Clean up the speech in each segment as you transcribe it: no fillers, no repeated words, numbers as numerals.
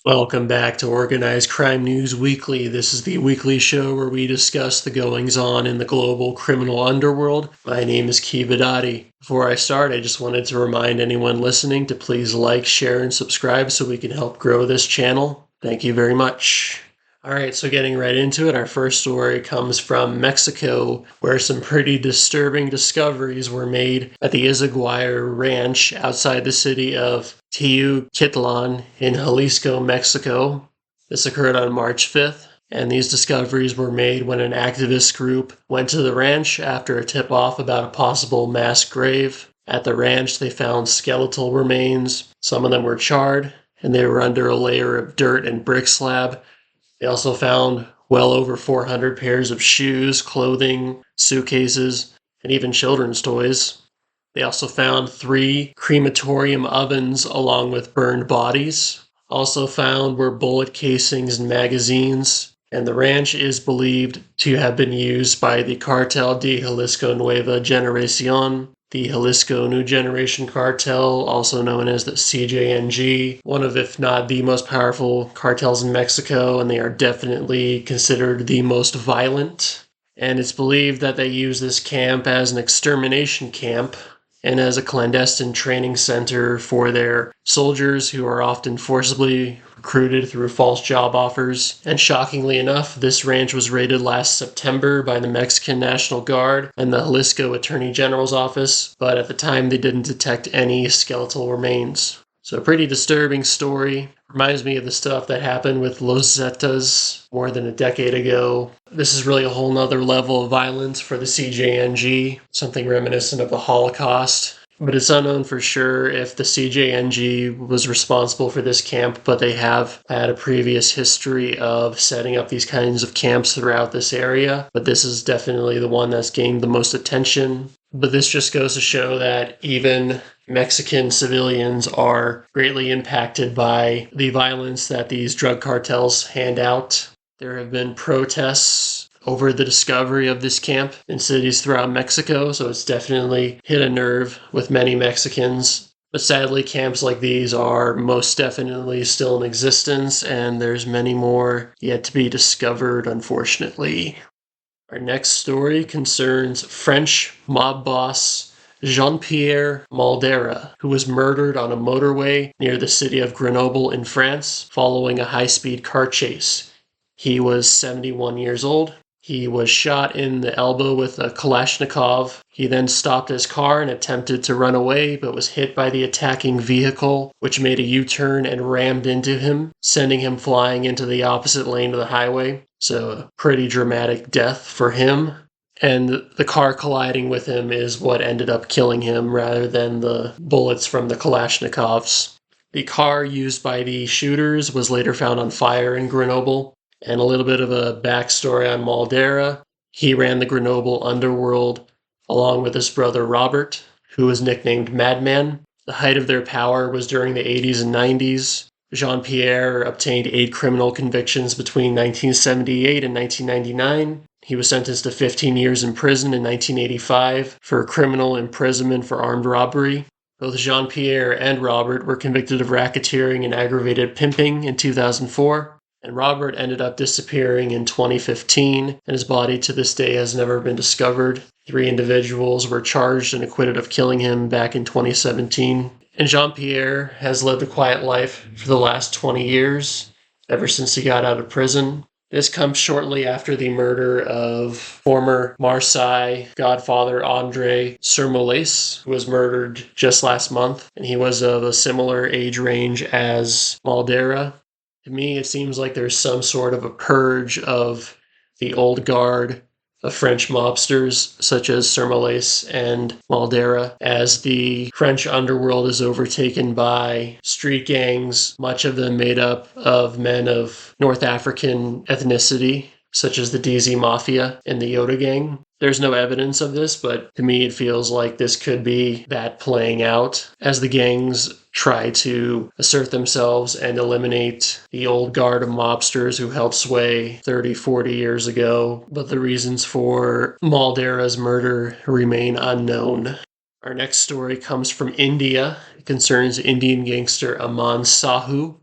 Welcome back to Organized Crime News Weekly. This is the weekly show where we discuss the goings-on in the global criminal underworld. My name is Kiva Dottie. Before I start, I just wanted to remind anyone listening to please like, share, and subscribe so we can help grow this channel. Thank you very much. Alright, so getting right into it, our first story comes from Mexico, where some pretty disturbing discoveries were made at the Izaguirre Ranch outside the city of Teucatlan in Jalisco, Mexico. This occurred on March 5th, and these discoveries were made when an activist group went to the ranch after a tip-off about a possible mass grave. At the ranch, they found skeletal remains. Some of them were charred, and they were under a layer of dirt and brick slab. They also found well over 400 pairs of shoes, clothing, suitcases, and even children's toys. They also found 3 crematorium ovens along with burned bodies. Also found were bullet casings and magazines. And the ranch is believed to have been used by the Cartel de Jalisco Nueva Generación, the Jalisco New Generation Cartel, also known as the CJNG, one of, if not the most powerful cartels in Mexico, and they are definitely considered the most violent. And it's believed that they use this camp as an extermination camp and as a clandestine training center for their soldiers who are often forcibly recruited through false job offers. And shockingly enough, this ranch was raided last September by the Mexican National Guard and the Jalisco Attorney General's office, but at the time they didn't detect any skeletal remains. So a pretty disturbing story. Reminds me of the stuff that happened with Los Zetas more than a decade ago. This is really a whole nother level of violence for the CJNG, something reminiscent of the Holocaust. But it's unknown for sure if the CJNG was responsible for this camp, but they have had a previous history of setting up these kinds of camps throughout this area. But this is definitely the one that's gained the most attention. But this just goes to show that even Mexican civilians are greatly impacted by the violence that these drug cartels hand out. There have been protests over the discovery of this camp in cities throughout Mexico, so it's definitely hit a nerve with many Mexicans. But sadly, camps like these are most definitely still in existence, and there's many more yet to be discovered, unfortunately. Our next story concerns French mob boss Jean-Pierre Maldera, who was murdered on a motorway near the city of Grenoble in France following a high-speed car chase. He was 71 years old. He was shot in the elbow with a Kalashnikov. He then stopped his car and attempted to run away, but was hit by the attacking vehicle, which made a U-turn and rammed into him, sending him flying into the opposite lane of the highway. So a pretty dramatic death for him. And the car colliding with him is what ended up killing him rather than the bullets from the Kalashnikovs. The car used by the shooters was later found on fire in Grenoble. And a little bit of a backstory on Maldera. He ran the Grenoble underworld along with his brother Robert, who was nicknamed Madman. The height of their power was during the 80s and 90s. Jean-Pierre obtained 8 criminal convictions between 1978 and 1999. He was sentenced to 15 years in prison in 1985 for criminal imprisonment for armed robbery. Both Jean-Pierre and Robert were convicted of racketeering and aggravated pimping in 2004. And Robert ended up disappearing in 2015, and his body to this day has never been discovered. 3 individuals were charged and acquitted of killing him back in 2017. And Jean-Pierre has lived a quiet life for the last 20 years, ever since he got out of prison. This comes shortly after the murder of former Marseille Godfather Andre Surmolace, who was murdered just last month, and he was of a similar age range as Maldera. To me, it seems like there's some sort of a purge of the old guard of French mobsters, such as Surmolace and Maldera, as the French underworld is overtaken by street gangs, much of them made up of men of North African ethnicity, such as the DZ Mafia and the Yoda Gang. There's no evidence of this, but to me it feels like this could be that playing out as the gangs try to assert themselves and eliminate the old guard of mobsters who helped sway 30, 40 years ago. But the reasons for Maldera's murder remain unknown. Our next story comes from India. It concerns Indian gangster Aman Sahu.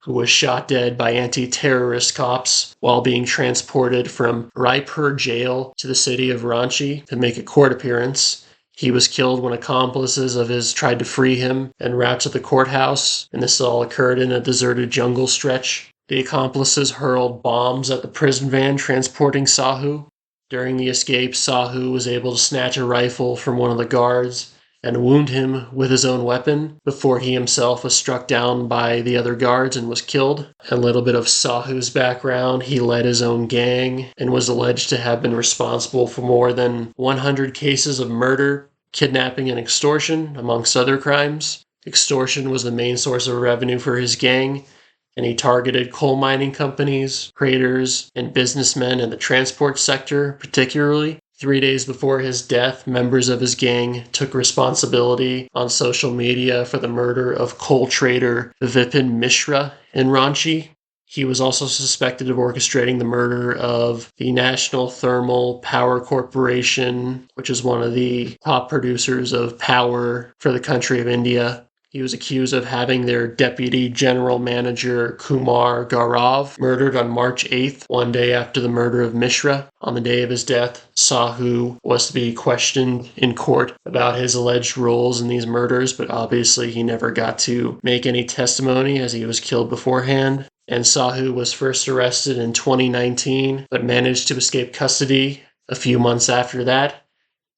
who was shot dead by anti-terrorist cops while being transported from Raipur jail to the city of Ranchi to make a court appearance. He was killed when accomplices of his tried to free him en route to the courthouse, and this all occurred in a deserted jungle stretch. The accomplices hurled bombs at the prison van transporting Sahu. During the escape, Sahu was able to snatch a rifle from one of the guards and wound him with his own weapon before he himself was struck down by the other guards and was killed. A little bit of Sahu's background: he led his own gang and was alleged to have been responsible for more than 100 cases of murder, kidnapping, and extortion, amongst other crimes. Extortion was the main source of revenue for his gang, and he targeted coal mining companies, traders, and businessmen in the transport sector particularly. 3 days before his death, members of his gang took responsibility on social media for the murder of coal trader Vipin Mishra in Ranchi. He was also suspected of orchestrating the murder of the National Thermal Power Corporation, which is one of the top producers of power for the country of India. He was accused of having their deputy general manager, Kumar Gaurav, murdered on March 8th, one day after the murder of Mishra. On the day of his death, Sahu was to be questioned in court about his alleged roles in these murders, but obviously he never got to make any testimony as he was killed beforehand. And Sahu was first arrested in 2019, but managed to escape custody a few months after that.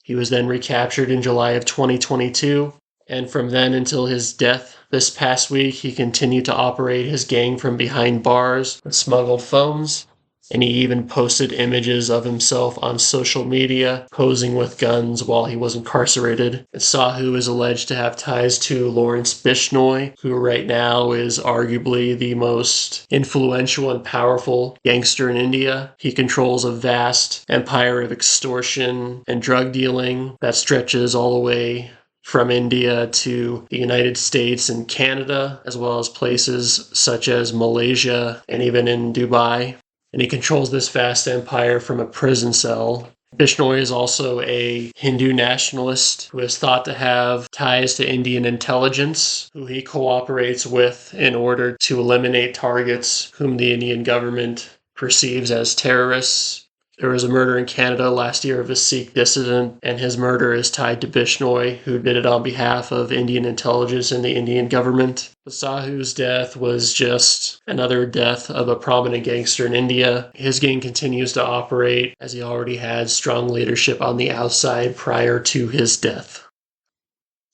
He was then recaptured in July of 2022. And from then until his death this past week, he continued to operate his gang from behind bars with smuggled phones. And he even posted images of himself on social media, posing with guns while he was incarcerated. And Sahu is alleged to have ties to Lawrence Bishnoi, who right now is arguably the most influential and powerful gangster in India. He controls a vast empire of extortion and drug dealing that stretches all the way from India to the United States and Canada, as well as places such as Malaysia and even in Dubai. And he controls this vast empire from a prison cell. Bishnoi is also a Hindu nationalist who is thought to have ties to Indian intelligence, who he cooperates with in order to eliminate targets whom the Indian government perceives as terrorists. There was a murder in Canada last year of a Sikh dissident, and his murder is tied to Bishnoi, who did it on behalf of Indian intelligence and the Indian government. But Sahu's death was just another death of a prominent gangster in India. His gang continues to operate, as he already had strong leadership on the outside prior to his death.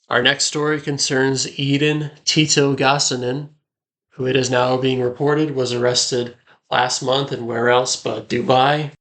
Our next story concerns Eden Tito Gassanen, who it is now being reported was arrested last month in where else but Dubai.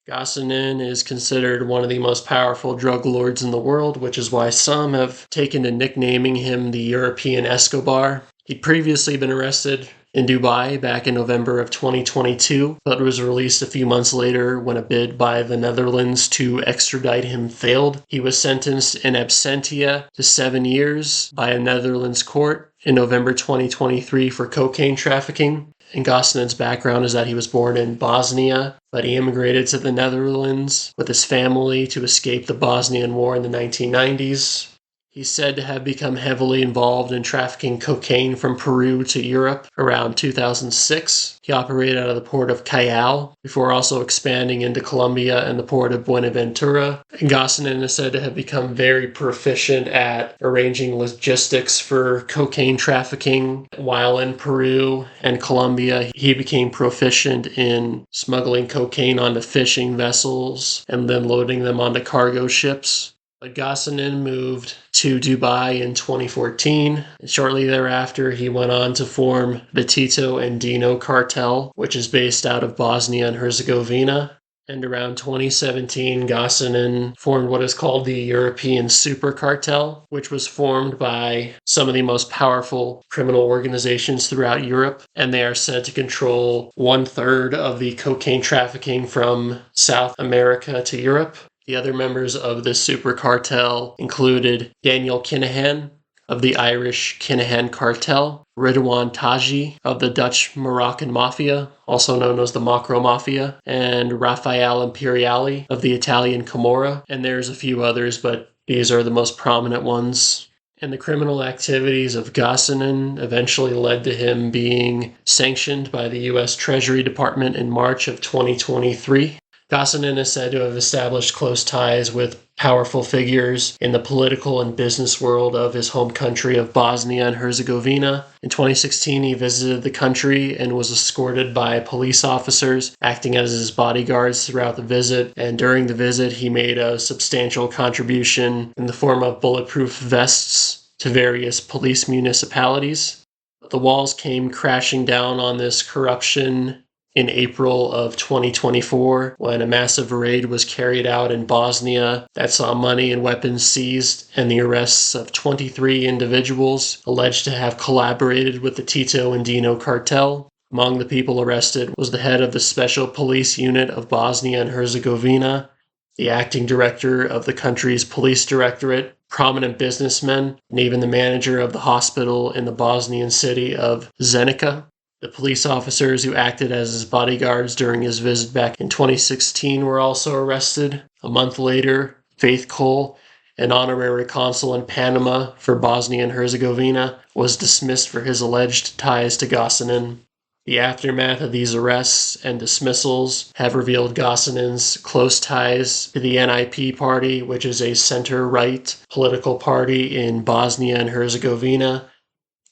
Gassanen is considered one of the most powerful drug lords in the world, which is why some have taken to nicknaming him the European Escobar. He'd previously been arrested in Dubai back in November of 2022, but was released a few months later when a bid by the Netherlands to extradite him failed. He was sentenced in absentia to 7 years by a Netherlands court in November 2023 for cocaine trafficking. And Gassanen's background is that he was born in Bosnia, but he immigrated to the Netherlands with his family to escape the Bosnian War in the 1990s. He's said to have become heavily involved in trafficking cocaine from Peru to Europe around 2006. He operated out of the port of Callao before also expanding into Colombia and the port of Buenaventura. And Gassanen is said to have become very proficient at arranging logistics for cocaine trafficking. While in Peru and Colombia, he became proficient in smuggling cocaine onto fishing vessels and then loading them onto cargo ships. But Gassanen moved to Dubai in 2014, and shortly thereafter he went on to form the Tito and Dino Cartel, which is based out of Bosnia and Herzegovina. And around 2017, Gassanen formed what is called the European Super Cartel, which was formed by some of the most powerful criminal organizations throughout Europe, and they are said to control 1/3 of the cocaine trafficking from South America to Europe. The other members of this super cartel included Daniel Kinahan of the Irish Kinahan Cartel, Ridwan Taji of the Dutch Moroccan Mafia, also known as the Macro Mafia, and Raffaele Imperiali of the Italian Camorra. And there's a few others, but these are the most prominent ones. And the criminal activities of Gossanen eventually led to him being sanctioned by the U.S. Treasury Department in March of 2023. Gossanen is said to have established close ties with powerful figures in the political and business world of his home country of Bosnia and Herzegovina. In 2016, he visited the country and was escorted by police officers acting as his bodyguards throughout the visit. And during the visit, he made a substantial contribution in the form of bulletproof vests to various police municipalities. But the walls came crashing down on this corruption in April of 2024, when a massive raid was carried out in Bosnia that saw money and weapons seized and the arrests of 23 individuals alleged to have collaborated with the Tito and Dino cartel. Among the people arrested was the head of the Special Police Unit of Bosnia and Herzegovina, the acting director of the country's police directorate, prominent businessmen, and even the manager of the hospital in the Bosnian city of Zenica. The police officers who acted as his bodyguards during his visit back in 2016 were also arrested. A month later, Faith Cole, an honorary consul in Panama for Bosnia and Herzegovina, was dismissed for his alleged ties to Gossanen. The aftermath of these arrests and dismissals have revealed Gossanen's close ties to the NIP party, which is a center-right political party in Bosnia and Herzegovina.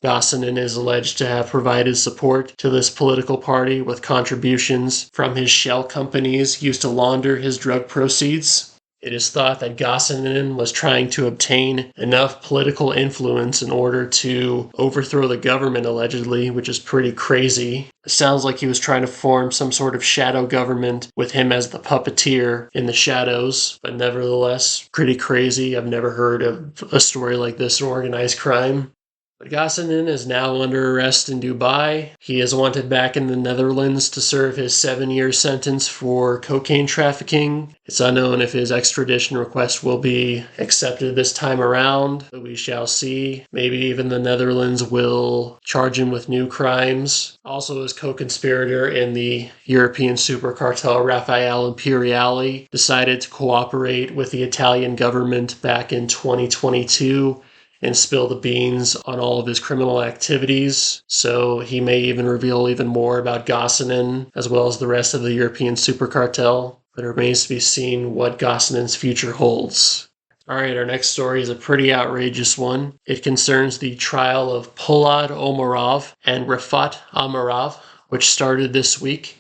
Gossanen is alleged to have provided support to this political party with contributions from his shell companies used to launder his drug proceeds. It is thought that Gossanen was trying to obtain enough political influence in order to overthrow the government, allegedly, which is pretty crazy. It sounds like he was trying to form some sort of shadow government with him as the puppeteer in the shadows, but nevertheless, pretty crazy. I've never heard of a story like this in organized crime. But Gossanen is now under arrest in Dubai. He is wanted back in the Netherlands to serve his 7-year sentence for cocaine trafficking. It's unknown if his extradition request will be accepted this time around, but we shall see. Maybe even the Netherlands will charge him with new crimes. Also, his co-conspirator in the European super cartel, Raffaele Imperiali, decided to cooperate with the Italian government back in 2022 and spill the beans on all of his criminal activities. So he may even reveal even more about Gossanen, as well as the rest of the European super cartel. But it remains to be seen what Gossanen's future holds. Alright, our next story is a pretty outrageous one. It concerns the trial of Polad Omarov and Rafat Amarov, which started this week.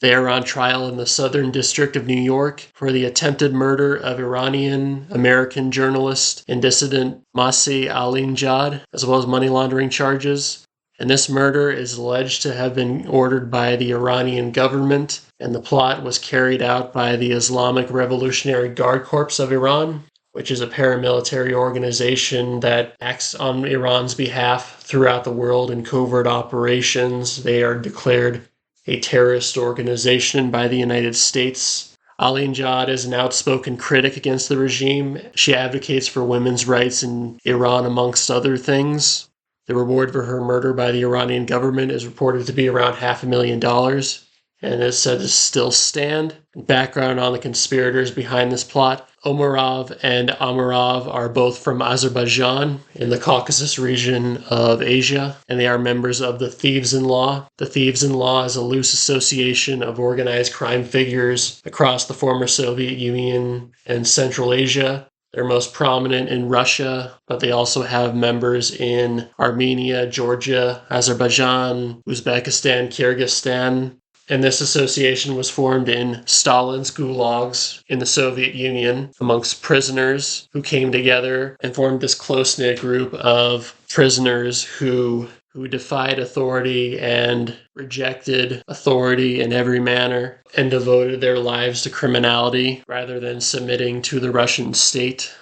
They are on trial in the Southern District of New York for the attempted murder of Iranian-American journalist and dissident Masih Alinejad, as well as money laundering charges. And this murder is alleged to have been ordered by the Iranian government, and the plot was carried out by the Islamic Revolutionary Guard Corps of Iran, which is a paramilitary organization that acts on Iran's behalf throughout the world in covert operations. They are declared a terrorist organization by the United States. Alinejad is an outspoken critic against the regime. She advocates for women's rights in Iran, amongst other things. The reward for her murder by the Iranian government is reported to be around $500,000, and is said to still stand. Background on the conspirators behind this plot: Omarov and Amarov are both from Azerbaijan in the Caucasus region of Asia, and they are members of the Thieves-in-Law. The Thieves-in-Law is a loose association of organized crime figures across the former Soviet Union and Central Asia. They're most prominent in Russia, but they also have members in Armenia, Georgia, Azerbaijan, Uzbekistan, Kyrgyzstan. And this association was formed in Stalin's gulags in the Soviet Union amongst prisoners who came together and formed this close-knit group of prisoners who defied authority and rejected authority in every manner and devoted their lives to criminality rather than submitting to the Russian state.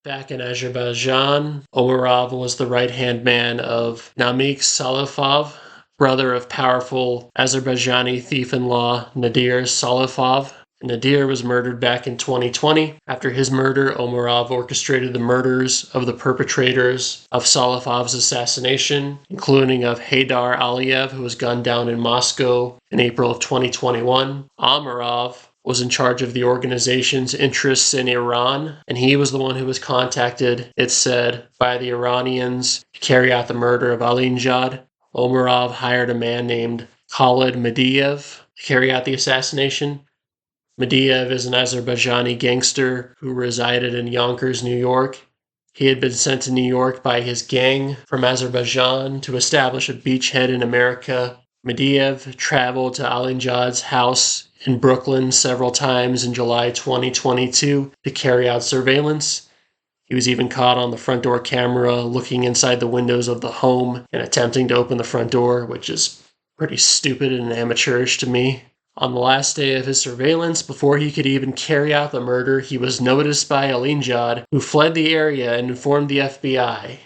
Back in Azerbaijan, Omarov was the right-hand man of Namik Salifov, brother of powerful Azerbaijani thief-in-law Nadir Salifov. Nadir was murdered back in 2020. After his murder, Omarov orchestrated the murders of the perpetrators of Salifov's assassination, including of Haydar Aliyev, who was gunned down in Moscow in April of 2021. Omarov was in charge of the organization's interests in Iran, and he was the one who was contacted, it said, by the Iranians to carry out the murder of Alinjad. Omarov hired a man named Khalid Mediev to carry out the assassination. Mediev is an Azerbaijani gangster who resided in Yonkers, New York. He had been sent to New York by his gang from Azerbaijan to establish a beachhead in America. Mediev traveled to Alinjad's house in Brooklyn several times in July 2022 to carry out surveillance. He was even caught on the front door camera looking inside the windows of the home and attempting to open the front door, which is pretty stupid and amateurish to me. On the last day of his surveillance, before he could even carry out the murder, he was noticed by Alinjad, who fled the area and informed the FBI.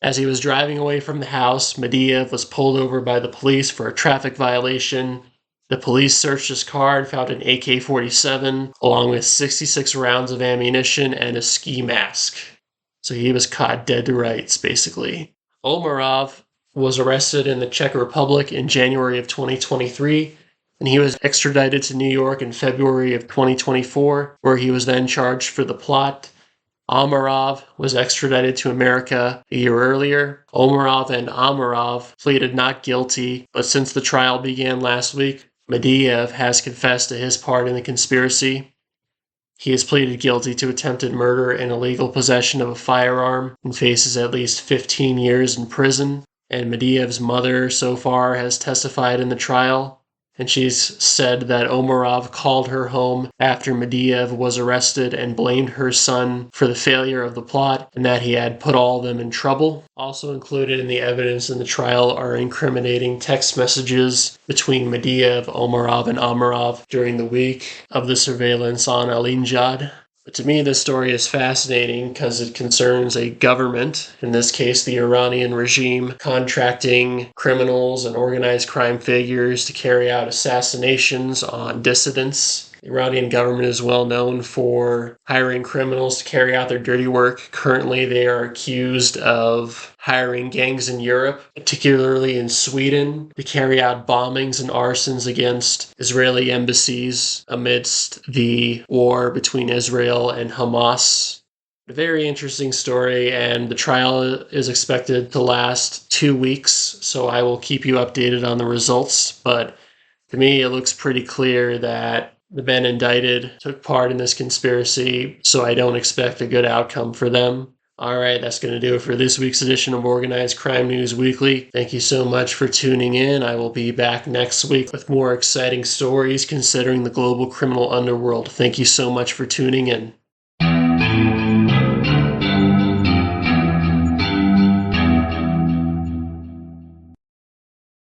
As he was driving away from the house, Mediev was pulled over by the police for a traffic violation. The police searched his car and found an AK-47, along with 66 rounds of ammunition and a ski mask. So he was caught dead to rights, basically. Omarov was arrested in the Czech Republic in January of 2023, and he was extradited to New York in February of 2024, where he was then charged for the plot. Omarov was extradited to America a year earlier. Omarov and Omarov pleaded not guilty, but since the trial began last week, Mediev has confessed to his part in the conspiracy. He has pleaded guilty to attempted murder and illegal possession of a firearm and faces at least 15 years in prison. And Mediev's mother so far has testified in the trial. And she's said that Omarov called her home after Mediev was arrested and blamed her son for the failure of the plot and that he had put all of them in trouble. Also included in the evidence in the trial are incriminating text messages between Mediev, Omarov, and Omarov during the week of the surveillance on Alinjad. But to me, this story is fascinating because it concerns a government, in this case the Iranian regime, contracting criminals and organized crime figures to carry out assassinations on dissidents. The Iranian government is well known for hiring criminals to carry out their dirty work. Currently, they are accused of hiring gangs in Europe, particularly in Sweden, to carry out bombings and arsons against Israeli embassies amidst the war between Israel and Hamas. A very interesting story, and the trial is expected to last 2 weeks, so I will keep you updated on the results. But to me, it looks pretty clear that the men indicted took part in this conspiracy, so I don't expect a good outcome for them. Alright, that's going to do it for this week's edition of Organized Crime News Weekly. Thank you so much for tuning in. I will be back next week with more exciting stories considering the global criminal underworld. Thank you so much for tuning in.